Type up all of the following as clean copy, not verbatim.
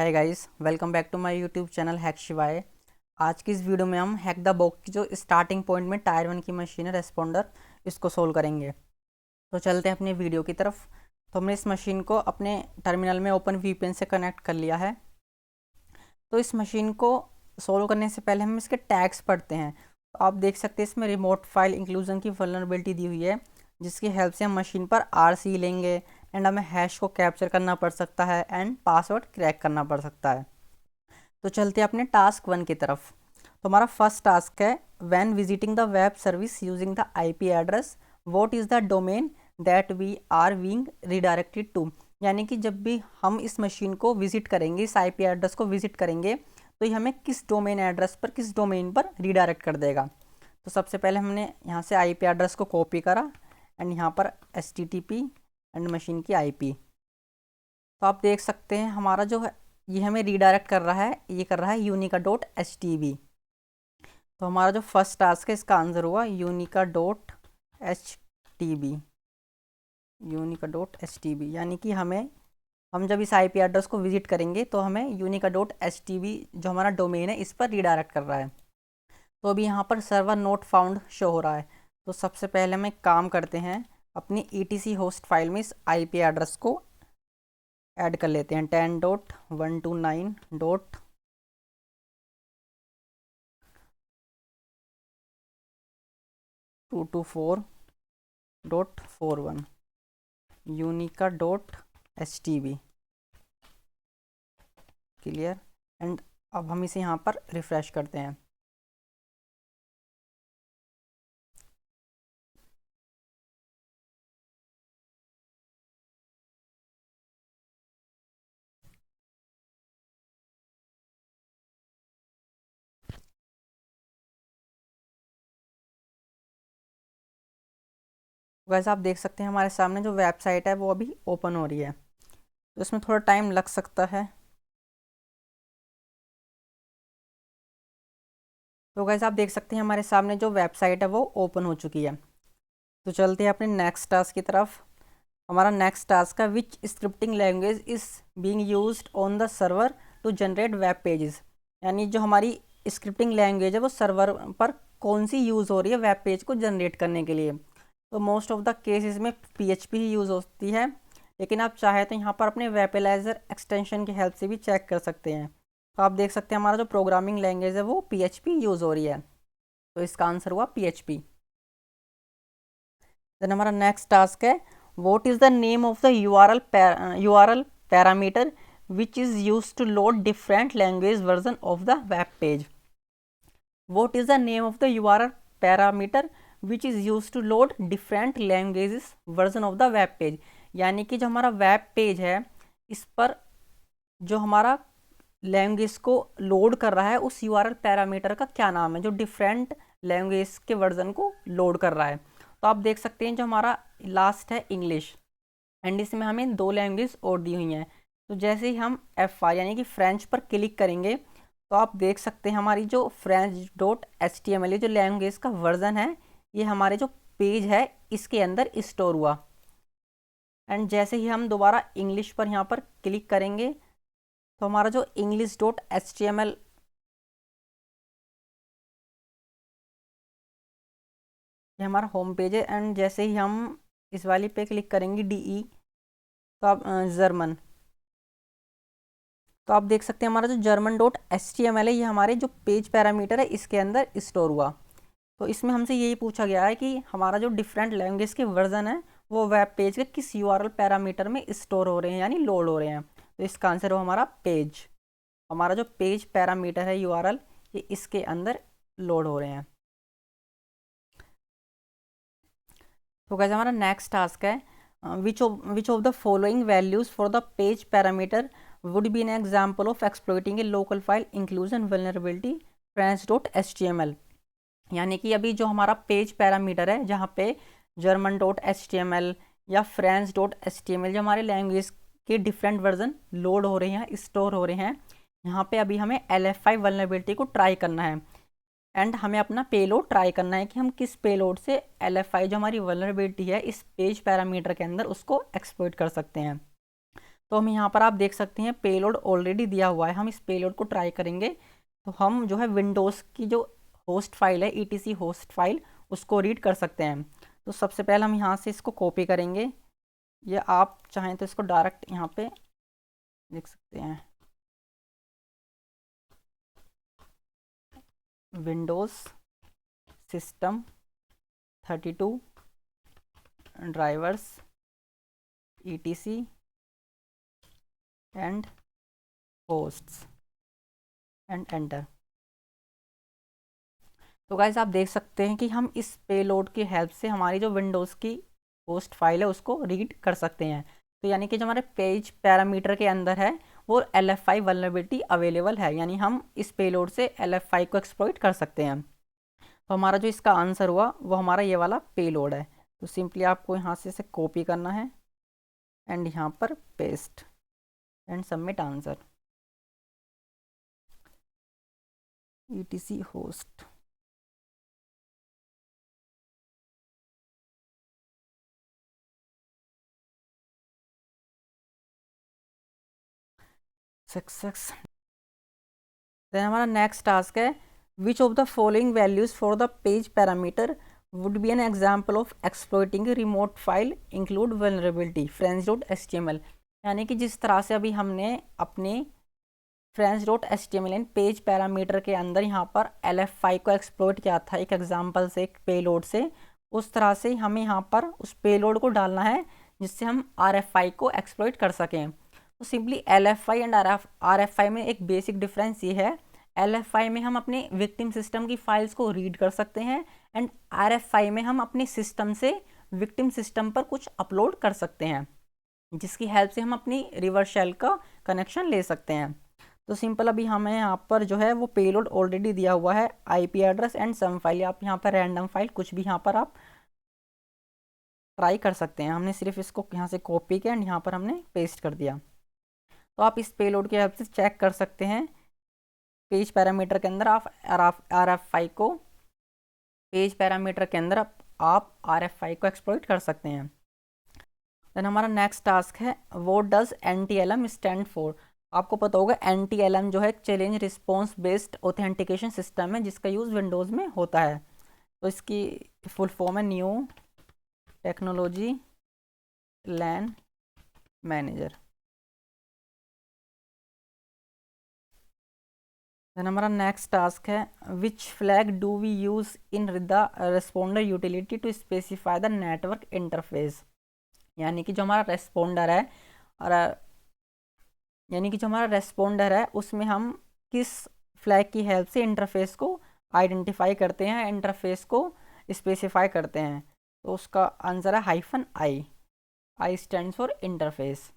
Hi guys, welcome back to my YouTube channel hack शिवाय। आज की इस वीडियो में हम हैक द बॉक्स की जो स्टार्टिंग पॉइंट में टायर 1 की मशीन है रेस्पॉन्डर, इसको सोल्व करेंगे। तो चलते हैं अपने वीडियो की तरफ। तो हमने इस मशीन को अपने टर्मिनल में ओपन वीपीएन से कनेक्ट कर लिया है। तो इस मशीन को सोल्व करने से पहले हम इसके टैग्स पढ़ते हैं। तो आप देख सकते हैं इसमें रिमोट फाइल इंक्लूजन की वल्नरेबिलिटी दी हुई है, जिसकी हेल्प से हम मशीन पर आरसी लेंगे एंड हमें हैश को कैप्चर करना पड़ सकता है एंड पासवर्ड क्रैक करना पड़ सकता है। तो चलते हैं अपने टास्क 1 की तरफ। तो हमारा फर्स्ट टास्क है, when visiting the web service using the IP address what is the domain that we are being redirected to. यानी कि जब भी हम इस मशीन को विजिट करेंगे, इस आईपी एड्रेस को विजिट करेंगे, तो ये हमें किस डोमेन एड्रेस पर, किस डोमेन पर रिडायरेक्ट कर देगा। तो सबसे पहले हमने यहाँ से आईपी एड्रेस को कॉपी करा एंड यहाँ पर एचटीटीपी एंड मशीन की आईपी। तो आप देख सकते हैं हमारा जो है ये हमें रीडायरेक्ट कर रहा है, ये कर रहा है unica.htb। तो हमारा जो फर्स्ट टास्क है इसका आंसर हुआ unica.htb। unica.htb यानी कि हम जब इस आईपी एड्रेस को विजिट करेंगे तो हमें unica.htb जो हमारा डोमेन है इस पर रीडायरेक्ट कर रहा है। तो अभी यहाँ पर सर्वर नोट फाउंड शो हो रहा है। तो सबसे पहले हम एक काम करते हैं, अपनी ETC होस्ट फाइल में इस आईपी एड्रेस को ऐड कर लेते हैं 10.1.224.41 unica.htb। क्लियर। एंड अब हम इसे यहाँ पर रिफ्रेश करते हैं। वैसे आप देख सकते हैं हमारे सामने जो वेबसाइट है वो अभी ओपन हो रही है, तो इसमें थोड़ा टाइम लग सकता है। तो वैसे आप देख सकते हैं हमारे सामने जो वेबसाइट है वो ओपन हो चुकी है। तो चलते हैं अपने नेक्स्ट टास्क की तरफ। हमारा नेक्स्ट टास्क है, which scripting language is being used on the server to generate web pages. यानी जो हमारी स्क्रिप्टिंग लैंग्वेज है वो सर्वर पर कौन सी यूज़ हो रही है वेब पेज को जनरेट करने के लिए। तो मोस्ट ऑफ द केसेस में PHP ही यूज़ होती है, लेकिन आप चाहे तो यहाँ पर अपने वेबलाइजर एक्सटेंशन की हेल्प से भी चेक कर सकते हैं। तो आप देख सकते हैं हमारा जो प्रोग्रामिंग लैंग्वेज है वो PHP यूज़ हो रही है। तो इसका आंसर हुआ PHP। देन हमारा नेक्स्ट टास्क है, what is the name of the URL parameter which is used to load different language version of the web page। what is the name of the URL parameter which is used to load different languages version of the web page। यानी कि जो हमारा web page है इस पर जो हमारा language को लोड कर रहा है उस URL पैरामीटर का क्या नाम है, जो डिफरेंट लैंग्वेज के वर्जन को लोड कर रहा है। तो आप देख सकते हैं जो हमारा लास्ट है इंग्लिश, एंड इसमें हमें 2 लैंग्वेज और दी हुई हैं। तो जैसे ही हम FR यानी कि फ्रेंच पर क्लिक करेंगे तो आप देख सकते हैं हमारी जो french.html जो लैंग्वेज का वर्जन है ये हमारे जो पेज है इसके अंदर स्टोर हुआ। एंड जैसे ही हम दोबारा इंग्लिश पर यहाँ पर क्लिक करेंगे तो हमारा जो english.html ये हमारा होम पेज है। एंड जैसे ही हम इस वाली पे क्लिक करेंगे DE तो आप जर्मन, तो आप देख सकते हैं हमारा जो german.html है ये हमारे जो पेज पैरामीटर है इसके अंदर स्टोर हुआ। तो इसमें हमसे यही पूछा गया है कि हमारा जो डिफरेंट लैंग्वेज के वर्जन है वो वेब पेज के किस URL पैरामीटर में स्टोर हो रहे हैं यानी लोड हो रहे हैं। तो इसका आंसर हो हमारा पेज। हमारा जो पेज पैरामीटर है URL ये इसके अंदर लोड हो रहे हैं। तो गाइस हमारा नेक्स्ट टास्क है, which of the following values for the page parameter would be an example of exploiting A local file inclusion vulnerability french.html। यानी कि अभी जो हमारा पेज पैरामीटर है जहाँ पे german.html या french.html जो हमारे लैंग्वेज के डिफरेंट वर्जन लोड हो रहे हैं, स्टोर हो रहे हैं, यहाँ पे अभी हमें LF5 वल्नरेबिलिटी को ट्राई करना है एंड हमें अपना पेलोड ट्राई करना है कि हम किस पेलोड से LF5 जो हमारी वल्नरेबिलिटी है इस पेज पैरामीटर के अंदर उसको एक्सप्लॉइट कर सकते हैं। तो हम यहाँ पर आप देख सकते हैं पेलोड ऑलरेडी दिया हुआ है, हम इस पेलोड को ट्राई करेंगे। तो हम जो है विंडोज़ की जो होस्ट फाइल है etc होस्ट फाइल उसको रीड कर सकते हैं। तो सबसे पहले हम यहाँ से इसको कॉपी करेंगे, या आप चाहें तो इसको डायरेक्ट यहाँ पे लिख सकते हैं, Windows system 32 drivers etc and hosts and enter. तो गाइस आप देख सकते हैं कि हम इस पेलोड की हेल्प से हमारी जो विंडोज़ की होस्ट फाइल है उसको रीड कर सकते हैं। तो यानी कि जो हमारे पेज पैरामीटर के अंदर है वो LFI वल्नरेबिलिटी अवेलेबल है, यानी हम इस पेलोड से LFI को एक्सप्लॉइट कर सकते हैं। तो हमारा जो इसका आंसर हुआ वो हमारा ये वाला पेलोड है। तो सिंपली आपको यहाँ से इसे कॉपी करना है एंड यहाँ पर paste and submit answer etc host. Success. Then हमारा नेक्स्ट टास्क है which of the following values for the page parameter would be an example of exploiting remote file include vulnerability friends.html। यानी कि जिस तरह से अभी हमने अपने friends.html पेज पैरामीटर के अंदर यहाँ पर LFI को एक्सप्लॉइट किया था एक एग्जाम्पल से, एक पेलोड से, उस तरह से हमें यहाँ पर उस पेलोड को डालना है जिससे हम RFI को एक्सप्लॉइट कर सकें। तो सिंपली LFI एंड RFI में एक बेसिक डिफरेंस ये है, LFI में हम अपने विक्टिम सिस्टम की फाइल्स को रीड कर सकते हैं एंड RFI में हम अपने सिस्टम से विक्टिम सिस्टम पर कुछ अपलोड कर सकते हैं, जिसकी हेल्प से हम अपनी रिवर्स शेल का कनेक्शन ले सकते हैं। तो सिंपल अभी हमें यहाँ पर जो है वो पेलोड ऑलरेडी दिया हुआ है, IP address and some file, आप यहाँ पर रैंडम फाइल कुछ भी यहाँ पर आप ट्राई कर सकते हैं। हमने सिर्फ इसको यहाँ से कॉपी किया एंड यहाँ पर हमने पेस्ट कर दिया। तो आप इस पेलोड की हेल्प से चेक कर सकते हैं पेज पैरामीटर के अंदर आप RFI को, पेज पैरामीटर के अंदर आप RFI को एक्सप्लॉइट कर सकते हैं। देन हमारा नेक्स्ट टास्क है what does NTLM stand for. आपको पता होगा NTLM जो है challenge response based authentication system है जिसका यूज़ विंडोज़ में होता है। तो इसकी फुल फॉर्म है new technology LAN manager. Then हमारा नेक्स्ट टास्क है which flag do we use in the responder utility to specify the network interface. यानी कि जो हमारा रेस्पोंडर है और उसमें हम किस फ्लैग की हेल्प से इंटरफेस को आइडेंटिफाई करते हैं, इंटरफेस को स्पेसिफाई करते हैं। तो उसका आंसर है -I stands for interface.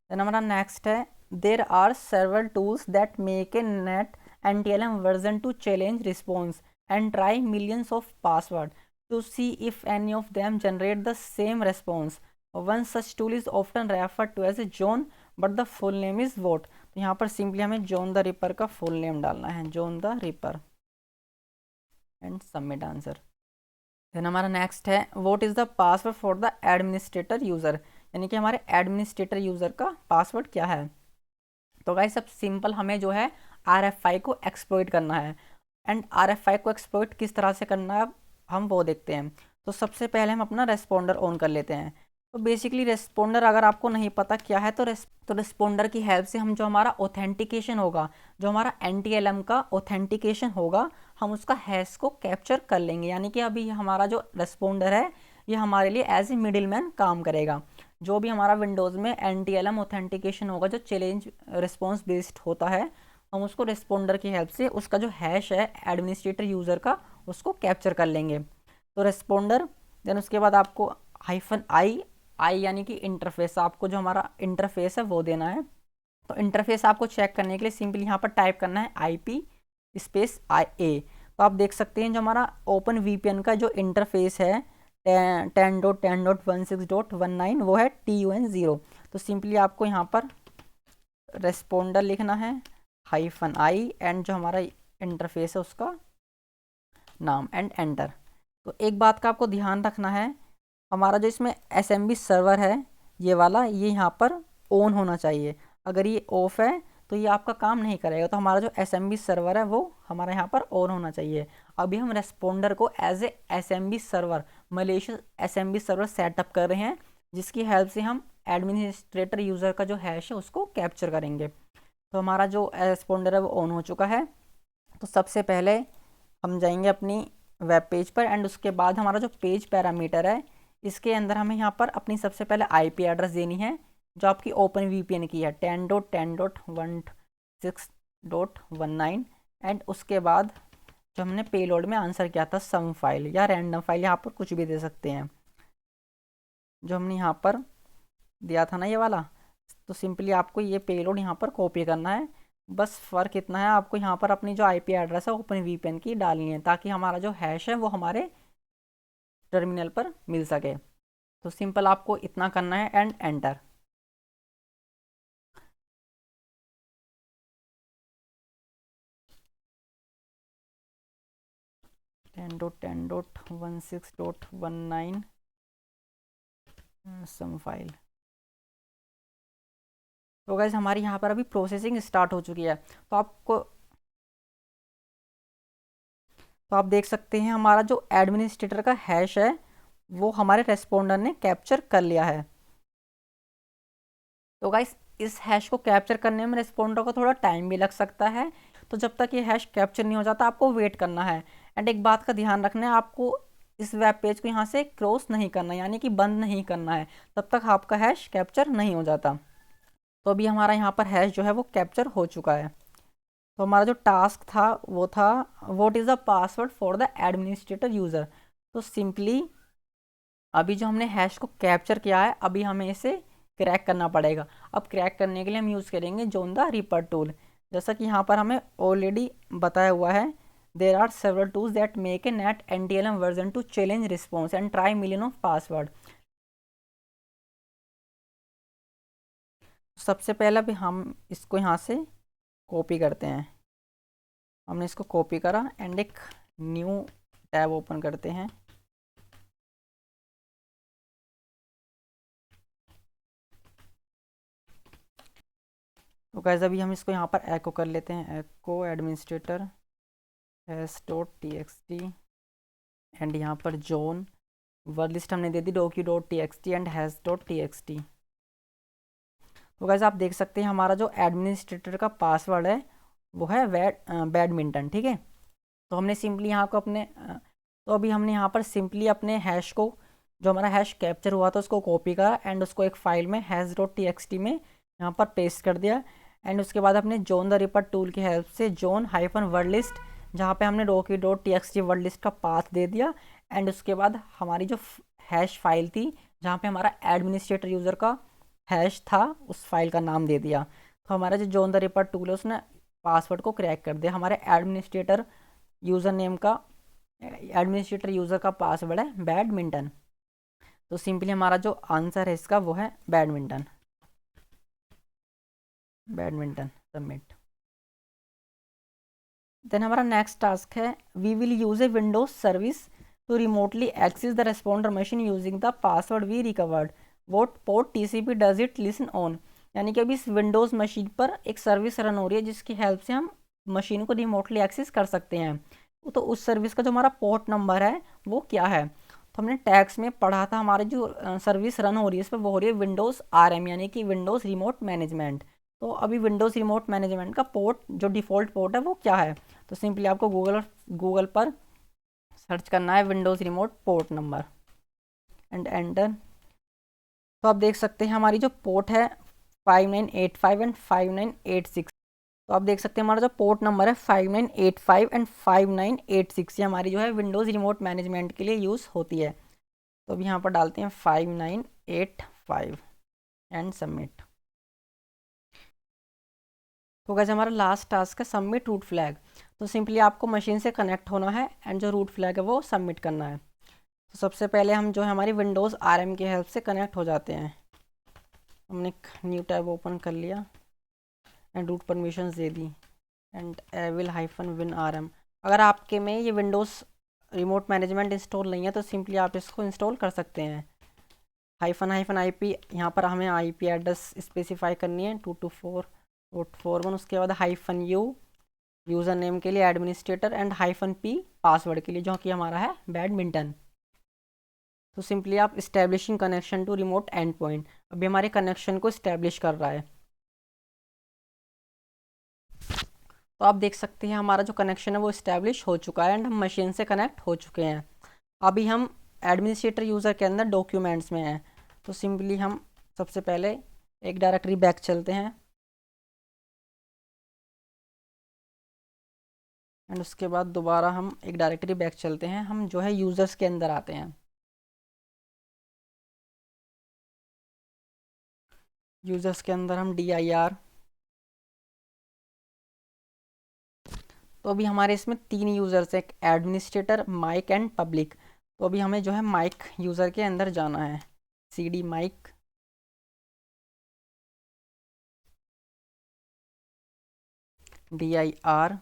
Then हमारा नेक्स्ट है there are several tools that make a net NTLM version to challenge response and try millions of passwords to see if any of them generate the same response. One such tool is often referred to as a John, but the full name is what? तो यहाँ पर simply हमें John the ripper का full name डालना है, John the ripper and submit answer. Then हमारा next है what is the password for the administrator user. यानी कि हमारे एडमिनिस्ट्रेटर यूज़र का पासवर्ड क्या है। तो गाइस सब सिंपल हमें जो है RFI को एक्सप्लॉइट करना है एंड RFI को एक्सप्लॉइट किस तरह से करना है हम वो देखते हैं। तो सबसे पहले हम अपना रेस्पोंडर ऑन कर लेते हैं। तो बेसिकली रेस्पोंडर अगर आपको नहीं पता क्या है तो रेस्पोंडर की हेल्प से हम जो हमारा ऑथेंटिकेशन होगा, जो हमारा NTLM का ऑथेंटिकेशन होगा, हम उसका हैश को कैप्चर कर लेंगे। यानी कि अभी हमारा जो रेस्पोंडर है ये हमारे लिए एज ए मिडिल मैन काम करेगा। जो भी हमारा विंडोज़ में NTLM ऑथेंटिकेशन होगा जो चैलेंज रिस्पॉन्स बेस्ड होता है, हम उसको रेस्पोंडर की हेल्प से उसका जो हैश है एडमिनिस्ट्रेटर यूज़र का उसको कैप्चर कर लेंगे। तो रेस्पोंडर, देन उसके बाद आपको -I यानी कि इंटरफेस, आपको जो हमारा इंटरफेस है वो देना है। तो इंटरफेस आपको चेक करने के लिए सिंपली यहाँ पर टाइप करना है IP स्पेस IA। तो आप देख सकते हैं जो हमारा ओपन VPN का जो इंटरफेस है 10.10.16.19 वो है TUN0। तो सिंपली आपको यहाँ पर रेस्पोंडर लिखना है -I एंड जो हमारा इंटरफेस है उसका नाम एंड एंटर। तो एक बात का आपको ध्यान रखना है, हमारा जो इसमें SMB सर्वर है ये वाला, ये यहाँ पर ऑन होना चाहिए। अगर ये ऑफ है तो ये आपका काम नहीं करेगा। तो हमारा जो एसएमबी सर्वर है वो हमारा यहाँ पर ऑन होना चाहिए। अभी हम रेस्पोंडर को as a SMB server, malicious SMB server setup कर रहे हैं, जिसकी हेल्प से हम एडमिनिस्ट्रेटर यूज़र का जो हैश है उसको कैप्चर करेंगे। तो हमारा जो रेस्पोंडर है वो ऑन हो चुका है। तो सबसे पहले हम जाएंगे अपनी वेब पेज पर, एंड उसके बाद हमारा जो पेज पैरामीटर है इसके अंदर हमें यहाँ पर अपनी सबसे पहले आईपी एड्रेस देनी है जो आपकी ओपन वीपीएन की है 10.10.16.19। एंड उसके बाद जो हमने पेलोड में आंसर किया था सम फाइल या रैंडम फाइल, यहाँ पर कुछ भी दे सकते हैं जो हमने यहाँ पर दिया था ना ये वाला। तो सिंपली आपको ये पेलोड यहाँ पर कॉपी करना है। बस फ़र्क इतना है, आपको यहाँ पर अपनी जो आईपी एड्रेस है ओपन वीपीएन की डालनी है ताकि हमारा जो हैश है वो हमारे टर्मिनल पर मिल सके। तो सिंपल आपको इतना करना है and enter. Ten dot 10.16.19 some file. तो गाइस हमारी यहाँ पर अभी प्रोसेसिंग स्टार्ट हो चुकी है। तो आप देख सकते हैं हमारा जो एडमिनिस्ट्रेटर का हैश है वो हमारे रेस्पोंडर ने कैप्चर कर लिया है। तो गाइस इस हैश को कैप्चर करने में रेस्पोंडर को थोड़ा टाइम भी लग सकता है। तो जब तक ये हैश कैप्चर नहीं हो जाता आपको वेट करना है। एंड एक बात का ध्यान रखना है, आपको इस वेब पेज को यहाँ से क्रॉस नहीं करना, यानी कि बंद नहीं करना है तब तक आपका हैश कैप्चर नहीं हो जाता। तो अभी हमारा यहाँ पर हैश जो है वो कैप्चर हो चुका है। तो हमारा जो टास्क था वो था what is the password for the administrator user. तो सिंपली अभी जो हमने हैश को कैप्चर किया है अभी हमें इसे क्रैक करना पड़ेगा। अब क्रैक करने के लिए हम यूज़ करेंगे जोन द रिपर टूल। जैसा कि यहाँ पर हमें ऑलरेडी बताया हुआ है, there are several tools that make a net NTLM version two challenge response and try million of password. सबसे पहले भी हम इसको यहाँ से कॉपी करते हैं। हमने इसको कॉपी करा एंड एक न्यू टैब ओपन करते हैं। तो गाइस अभी हम इसको यहाँ पर एको कर लेते हैं, एको एडमिनिस्ट्रेटर हैश.txt एंड यहाँ पर जोन वर्ड लिस्ट हमने दे दी docu.txt एंड हैश.txt। तो गाइस आप देख सकते हैं हमारा जो एडमिनिस्ट्रेटर का पासवर्ड है वो है बैडमिंटन, ठीक है। तो हमने सिंपली यहाँ को अपने तो अभी हमने यहाँ पर सिंपली अपने हैश को, जो हमारा हैश कैप्चर हुआ था उसको कॉपी करा एंड उसको एक फाइल में हैश.txt में यहाँ पर पेस्ट कर दिया। एंड उसके बाद अपने जोन द रिपर टूल की हेल्प से जोन हाइफन वर्ड लिस्ट, जहाँ पे हमने docu.txt वर्ड लिस्ट का पाथ दे दिया। एंड उसके बाद हमारी जो हैश फाइल थी जहाँ पे हमारा एडमिनिस्ट्रेटर यूज़र का हैश था उस फाइल का नाम दे दिया। तो हमारा जो जोन द रिपर टूल है उसने पासवर्ड को क्रैक कर दिया। हमारे एडमिनिस्ट्रेटर यूज़र का पासवर्ड है बैडमिंटन। तो सिंपली हमारा जो आंसर है इसका वो है बैडमिंटन। सबमिट। देन हमारा नेक्स्ट टास्क है we will use A Windows service to remotely access the responder machine using the password we recovered vote port TCP does it listen on. यानी कि अभी इस विंडोज़ मशीन पर एक service run हो रही है जिसकी हेल्प से हम मशीन को रिमोटली एक्सेस कर सकते हैं। तो उस सर्विस का जो हमारा पोर्ट नंबर है वो क्या है। तो हमने टैक्स में पढ़ा था हमारी जो सर्विस रन हो रही है इस पर वो हो रही है विंडोज़ RM यानी कि विंडोज़ रिमोट मैनेजमेंट। तो अभी विंडोज़ रिमोट मैनेजमेंट का पोर्ट जो डिफ़ॉल्ट पोर्ट है वो क्या है। तो सिंपली आपको गूगल पर सर्च करना है Windows remote port number and enter. तो आप देख सकते हैं हमारी जो पोर्ट है 5985 एंड 5986। तो आप देख सकते हैं हमारा जो पोर्ट नंबर है 5985 एंड 5986 ये हमारी जो है विंडोज़ रिमोट मैनेजमेंट के लिए यूज़ होती है। तो अब यहाँ पर डालते हैं 5985 एंड सबमिट। तो गाइस हमारा लास्ट टास्क है सबमिट रूट फ्लैग। तो सिंपली आपको मशीन से कनेक्ट होना है एंड जो रूट फ्लैग है वो सबमिट करना है। तो सबसे पहले हम जो है हमारी विंडोज़ RM की हेल्प से कनेक्ट हो जाते हैं। हमने एक न्यू टैब ओपन कर लिया and root permissions they the and evil -win RM। अगर आपके में ये विंडोज़ रिमोट मैनेजमेंट इंस्टॉल नहीं है तो सिंपली आप इसको इंस्टॉल कर सकते हैं। -IP, यहाँ पर हमें IP एड्रेस स्पेसिफाई करनी है 224.41। उसके बाद -U यूज़र नेम के लिए एडमिनिस्ट्रेटर, एंड -P पासवर्ड के लिए जो कि हमारा है बैडमिंटन। तो सिंपली आप establishing connection to remote and point, अभी हमारे कनेक्शन को इस्टेब्लिश कर रहा है। तो आप देख सकते हैं हमारा जो कनेक्शन है वो इस्टेब्लिश हो चुका है एंड हम मशीन से कनेक्ट हो चुके हैं। अभी हम एडमिनिस्ट्रेटर यूज़र के अंदर डॉक्यूमेंट्स में हैं। तो सिंपली हम सबसे पहले एक डायरेक्टरी बैक चलते हैं एंड उसके बाद दोबारा हम एक डायरेक्टरी बैक चलते हैं। हम जो है यूज़र्स के अंदर आते हैं। यूज़र्स के अंदर हम dir, तो अभी हमारे इसमें 3 यूज़र्स हैं, एक एडमिनिस्ट्रेटर, माइक एंड पब्लिक। तो अभी हमें जो है माइक यूज़र के अंदर जाना है, cd mic, dir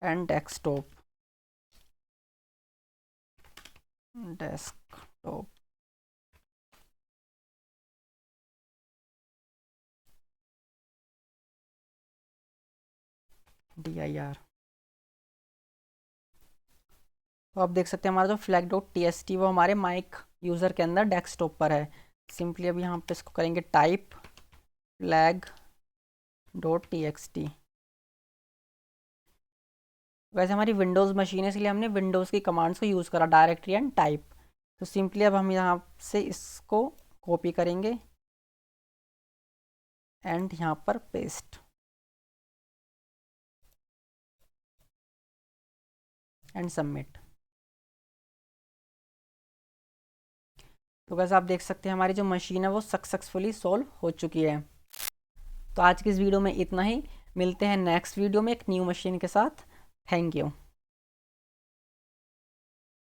and desktop. dir, तो आप देख सकते हैं हमारा जो flag.txt वो हमारे माइक यूज़र के अंदर डेस्कटॉप पर है। सिंपली अभी यहाँ पे इसको करेंगे टाइप flag.txt। वैसे हमारी विंडोज़ मशीन है इसलिए हमने विंडोज़ की कमांड्स को यूज़ करा, डायरेक्टरी एंड टाइप। तो सिंपली अब हम यहाँ से इसको कॉपी करेंगे एंड यहाँ पर पेस्ट एंड सबमिट। तो वैसे आप देख सकते हैं हमारी जो मशीन है वो सक्सेसफुली सॉल्व हो चुकी है। तो आज की इस वीडियो में इतना ही, मिलते हैं नेक्स्ट वीडियो में एक न्यू मशीन के साथ। Thank you.